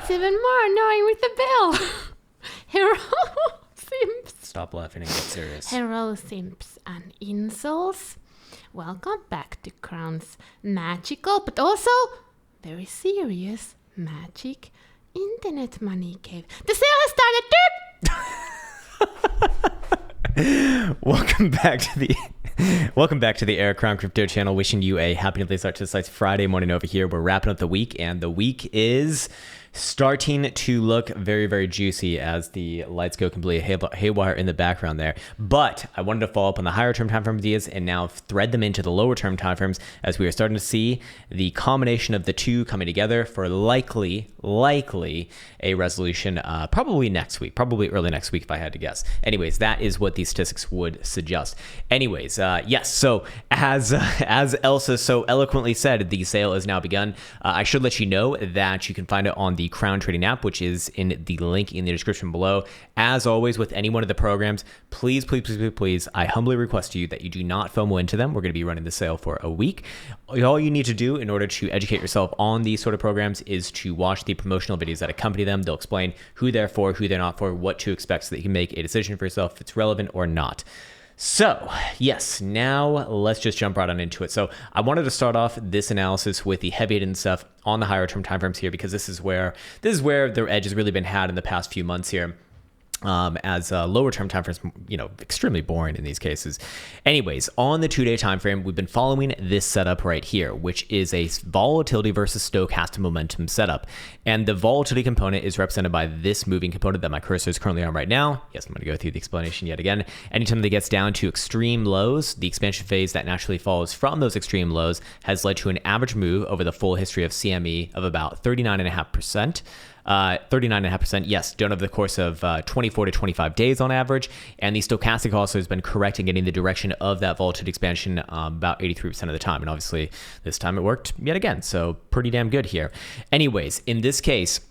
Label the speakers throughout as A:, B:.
A: It's even more annoying with the bell. Hello, simps.
B: Stop laughing and get serious.
A: Hello, simps and incels. Welcome back to Krown's magical, but also very serious magic internet money cave. The sale has started.
B: Welcome back to the Air Krown Crypto channel. Wishing you a happy and start to the site's Friday morning over here. We're wrapping up the week, and the week is starting to look very, very juicy as the lights go completely haywire in the background there. But I wanted to follow up on the higher term time frame ideas and now thread them into the lower term time frames, as we are starting to see the combination of the two coming together for likely a resolution probably next week, probably early next week if I had to guess. Anyways, that is what these statistics would suggest. Anyways, yes, so as Elsa so eloquently said, the sale is now begun. I should let you know that you can find it on the Krown trading app, which is in the link in the description below. As always with any one of the programs, please, I humbly request to you that you do not FOMO into them. We're going to be running the sale for a week. All you need to do in order to educate yourself on these sort of programs is to watch the promotional videos that accompany them. They'll explain who they're for, who they're not for, what to expect, so that you can make a decision for yourself if it's relevant or not. So yes, now let's just jump right on into it. So I wanted to start off this analysis with the heavy hitting stuff on the higher term timeframes here, because this is where their edge has really been had in the past few months here. As lower term time frames, extremely boring in these cases. Anyways, on the 2-day time frame, we've been following this setup right here, which is a volatility versus stochastic momentum setup. And the volatility component is represented by this moving component that my cursor is currently on right now. Yes, I'm going to go through the explanation yet again. Anytime that gets down to extreme lows, the expansion phase that naturally follows from those extreme lows has led to an average move over the full history of CME of about 39.5%. 39.5%, yes, done over the course of 24 to 25 days on average. And the stochastic also has been correct in getting the direction of that volatility expansion about 83% of the time. And obviously this time it worked yet again. So pretty damn good here. Anyways, in this case,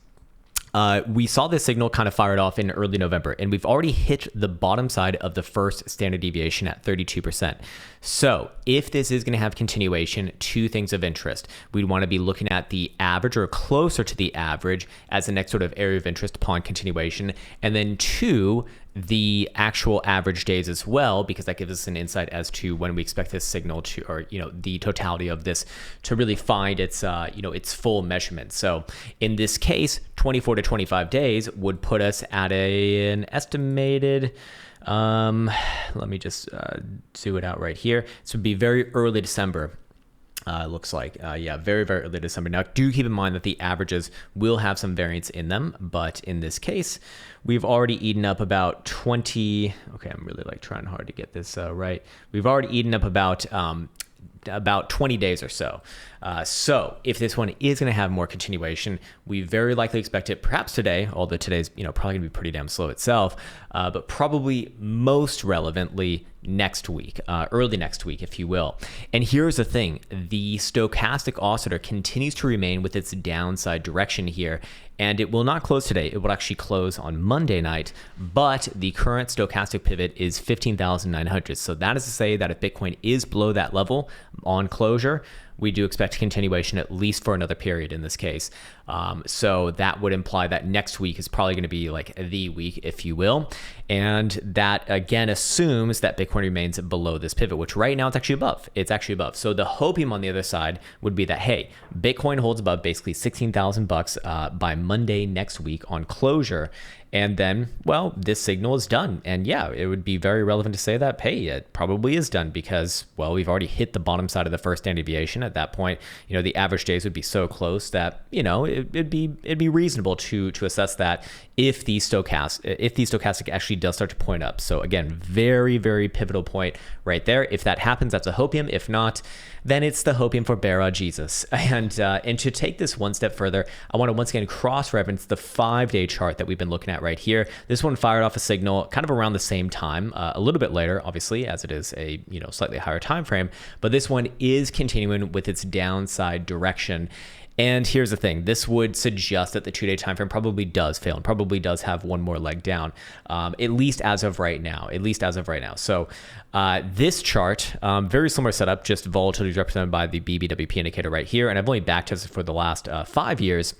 B: we saw this signal kind of fired off in early November, and we've already hit the bottom side of the first standard deviation at 32%. So if this is going to have continuation, two things of interest. We'd want to be looking at the average or closer to the average as the next sort of area of interest upon continuation. And then two, the actual average days as well, because that gives us an insight as to when we expect this signal to, or the totality of this to really find its its full measurement. So in this case, 24 to 25 days would put us at an estimated, let me just do it out right here. This would be very early December. Looks like, very, very early December. Now, do keep in mind that the averages will have some variance in them, but in this case, we've already eaten up about 20. Okay, I'm really trying hard to get this right. We've already eaten up about 20 days or so. So if this one is going to have more continuation, we very likely expect it perhaps today, although today's probably going to be pretty damn slow itself, but probably most relevantly next week, early next week, if you will. And here's the thing, the stochastic oscillator continues to remain with its downside direction here, and it will not close today. It will actually close on Monday night, but the current stochastic pivot is 15,900. So that is to say that if Bitcoin is below that level on closure, we do expect continuation at least for another period in this case. So that would imply that next week is probably going to be the week, if you will. And that again assumes that Bitcoin remains below this pivot, which right now it's actually above. It's actually above. So the hopium on the other side would be that, hey, Bitcoin holds above basically $16,000 by Monday next week on closure. And then, well, this signal is done. And yeah, it would be very relevant to say that, hey, it probably is done because, well, we've already hit the bottom side of the first standard deviation. At that point, the average days would be so close that, it'd be reasonable to assess that if the stochastic actually does start to point up. So again, very, very pivotal point right there. If that happens, that's a hopium. If not, then it's the hopium for Bara Jesus. And to take this one step further, I want to once again cross-reference the 5-day chart that we've been looking at right here. This one fired off a signal kind of around the same time, a little bit later, obviously, as it is a slightly higher time frame. But this one is continuing with its downside direction. And here's the thing, this would suggest that the 2-day time frame probably does fail and probably does have one more leg down, at least as of right now, So this chart, very similar setup, just volatility is represented by the BBWP indicator right here. And I've only backtested for the last 5 years.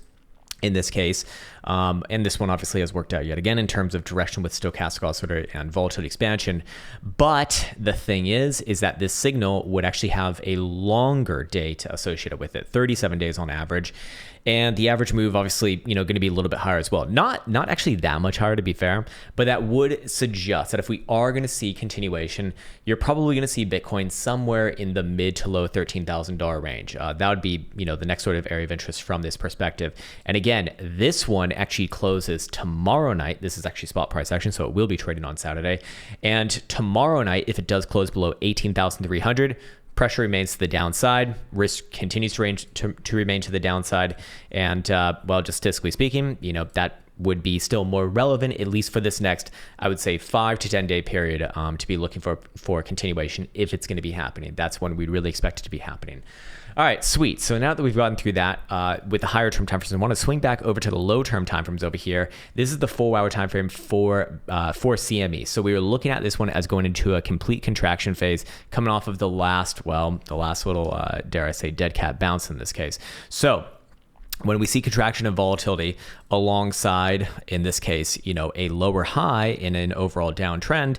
B: in this case. And this one obviously has worked out yet again in terms of direction with stochastic oscillator and volatility expansion. But the thing is that this signal would actually have a longer date associated with it, 37 days on average. And the average move, obviously, going to be a little bit higher as well. Not actually that much higher, to be fair, but that would suggest that if we are going to see continuation, you're probably going to see Bitcoin somewhere in the mid to low $13,000 range. That would be, the next sort of area of interest from this perspective. And again, this one actually closes tomorrow night. This is actually spot price action, so it will be trading on Saturday. And tomorrow night, if it does close below 18,300, pressure remains to the downside. Risk continues to remain to the downside. And well, just statistically speaking, that would be still more relevant, at least for this next, I would say 5 to 10 day period, to be looking for continuation if it's going to be happening. That's when we'd really expect it to be happening. All right, sweet. So now that we've gotten through that with the higher term time frames, I want to swing back over to the low term time frames over here. This is the 4-hour time frame for CME. So we were looking at this one as going into a complete contraction phase, coming off of the last little, dare I say, dead cat bounce in this case. So when we see contraction and volatility alongside, in this case, a lower high in an overall downtrend,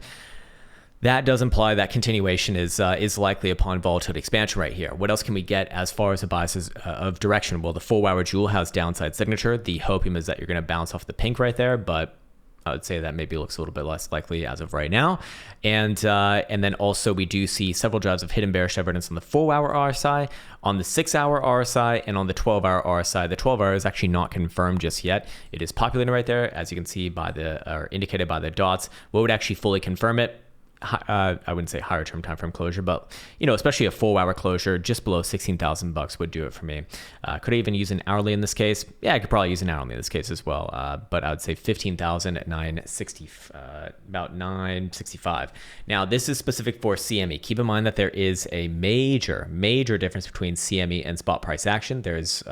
B: that does imply that continuation is likely upon volatility expansion right here. What else can we get as far as the biases of direction? Well, the 4-hour jewel has downside signature. The hopium is that you're going to bounce off the pink right there, but I would say that maybe looks a little bit less likely as of right now. And then also we do see several drives of hidden bearish evidence on the 4-hour RSI, on the 6-hour RSI, and on the 12-hour RSI. The 12-hour is actually not confirmed just yet. It is populating right there, as you can see or indicated by the dots. What would actually fully confirm it? I wouldn't say higher term time frame closure, but especially a 4-hour closure just below $16,000 would do it for me. Could I even use an hourly in this case? Yeah, I could probably use an hourly in this case as well. But I would say 15,000 at 960, about 965. Now this is specific for CME. Keep in mind that there is a major difference between CME and spot price action. There's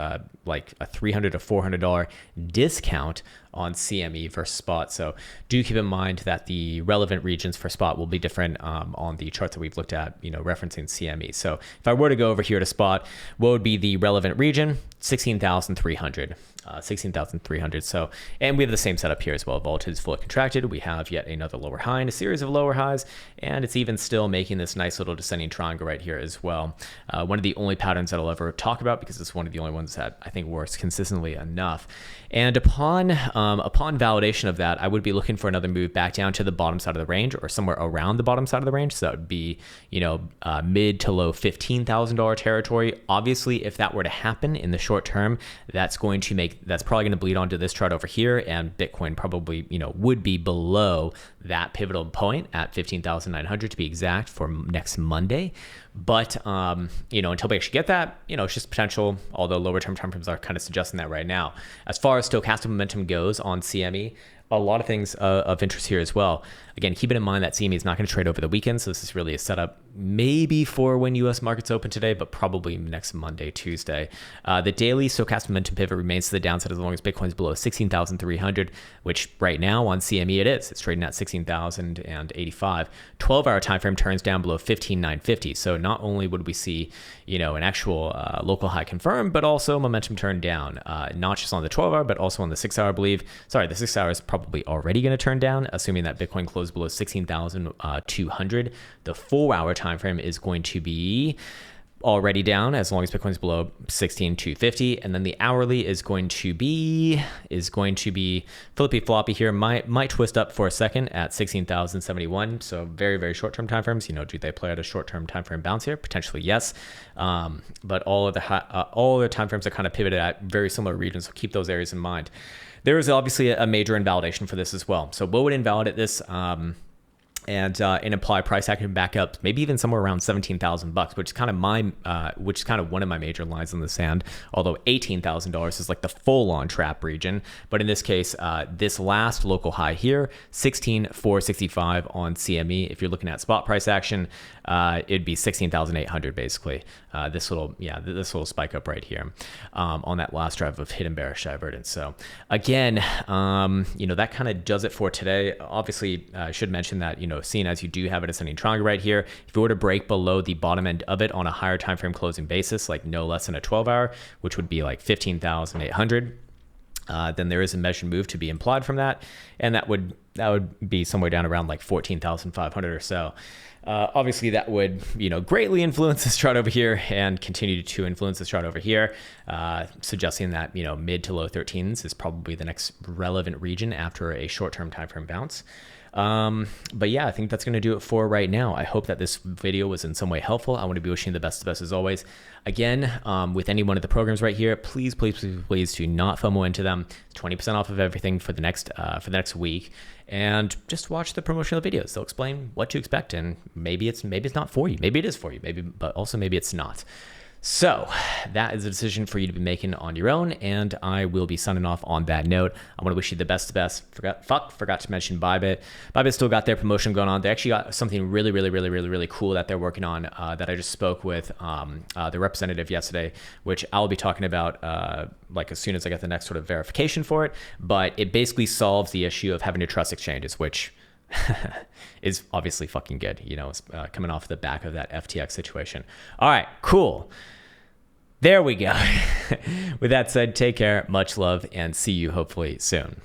B: like a $300 to $400 discount on CME versus spot. So do keep in mind that the relevant regions for spot will be different on the charts that we've looked at, referencing CME. So if I were to go over here to spot, what would be the relevant region? 16,300. 16,300. So, and we have the same setup here as well. Volatility is fully contracted. We have yet another lower high and a series of lower highs, and it's even still making this nice little descending triangle right here as well. One of the only patterns that I'll ever talk about, because it's one of the only ones that I think works consistently enough. And upon validation of that, I would be looking for another move back down to the bottom side of the range, or somewhere around the bottom side of the range. So that would be, mid to low $15,000 territory. Obviously, if that were to happen in the short term, that's probably going to bleed onto this chart over here, and Bitcoin probably, would be below that pivotal point at 15,900 to be exact for next Monday. But, until we actually get that, it's just potential, although lower term time frames are kind of suggesting that right now. As far as stochastic momentum goes on CME, a lot of things of interest here as well. Again, keep it in mind that CME is not going to trade over the weekend, so this is really a setup maybe for when U.S. markets open today, but probably next Monday, Tuesday. The daily stochastic momentum pivot remains to the downside as long as Bitcoin's below 16,300, which right now on CME it is. It's trading at 16,085. 12-hour time frame turns down below 15,950. So not only would we see, an actual local high confirmed, but also momentum turn down, not just on the 12-hour, but also on the 6-hour, I believe. Sorry, the 6-hour is probably already going to turn down, assuming that Bitcoin closed below 16,200. The 4-hour time frame is going to be already down as long as Bitcoin's below 16,250, and then the hourly is going to be flippy floppy here. Might twist up for a second at 16,071. So very, very short term time frames. Do they play out a short term time frame bounce here? Potentially yes, but all of the time frames are kind of pivoted at very similar regions. So keep those areas in mind. There is obviously a major invalidation for this as well. So what would invalidate this? And imply price action back up, maybe even somewhere around $17,000, which is kind of one of my major lines in the sand. Although $18,000 is like the full-on trap region, but in this case, this last local high here, 16,465 on CME. If you're looking at spot price action, it'd be 16,800 basically. This little spike up right here on that last drive of hidden bearish divergence. So again, that kind of does it for today. Obviously, I should mention that seeing as you do have a descending triangle right here, if you were to break below the bottom end of it on a higher time frame closing basis, like no less than a 12-hour, which would be like 15,800. then there is a measured move to be implied from that, and that would be somewhere down around like 14,500 or so. Obviously, that would greatly influence this chart over here and continue to influence this chart over here, suggesting that mid to low 13s is probably the next relevant region after a short-term time frame bounce. But yeah, I think that's going to do it for right now. I hope that this video was in some way helpful. I want to be wishing you the best as always. Again, with any one of the programs right here, please do not FOMO into them. 20% off of everything for the next week, and just watch the promotional videos. They'll explain what to expect, and maybe it's not for you. Maybe it is for you. But also maybe it's not. So that is a decision for you to be making on your own, and I will be signing off on that note. I want to wish you the best. Forgot to mention Bybit. Bybit still got their promotion going on. They actually got something really cool that they're working on that I just spoke with the representative yesterday, which I'll be talking about like as soon as I get the next sort of verification for it. But it basically solves the issue of having to trust exchanges, which is obviously fucking good, coming off the back of that FTX situation. All right, cool. There we go. With that said, take care, much love, and see you hopefully soon.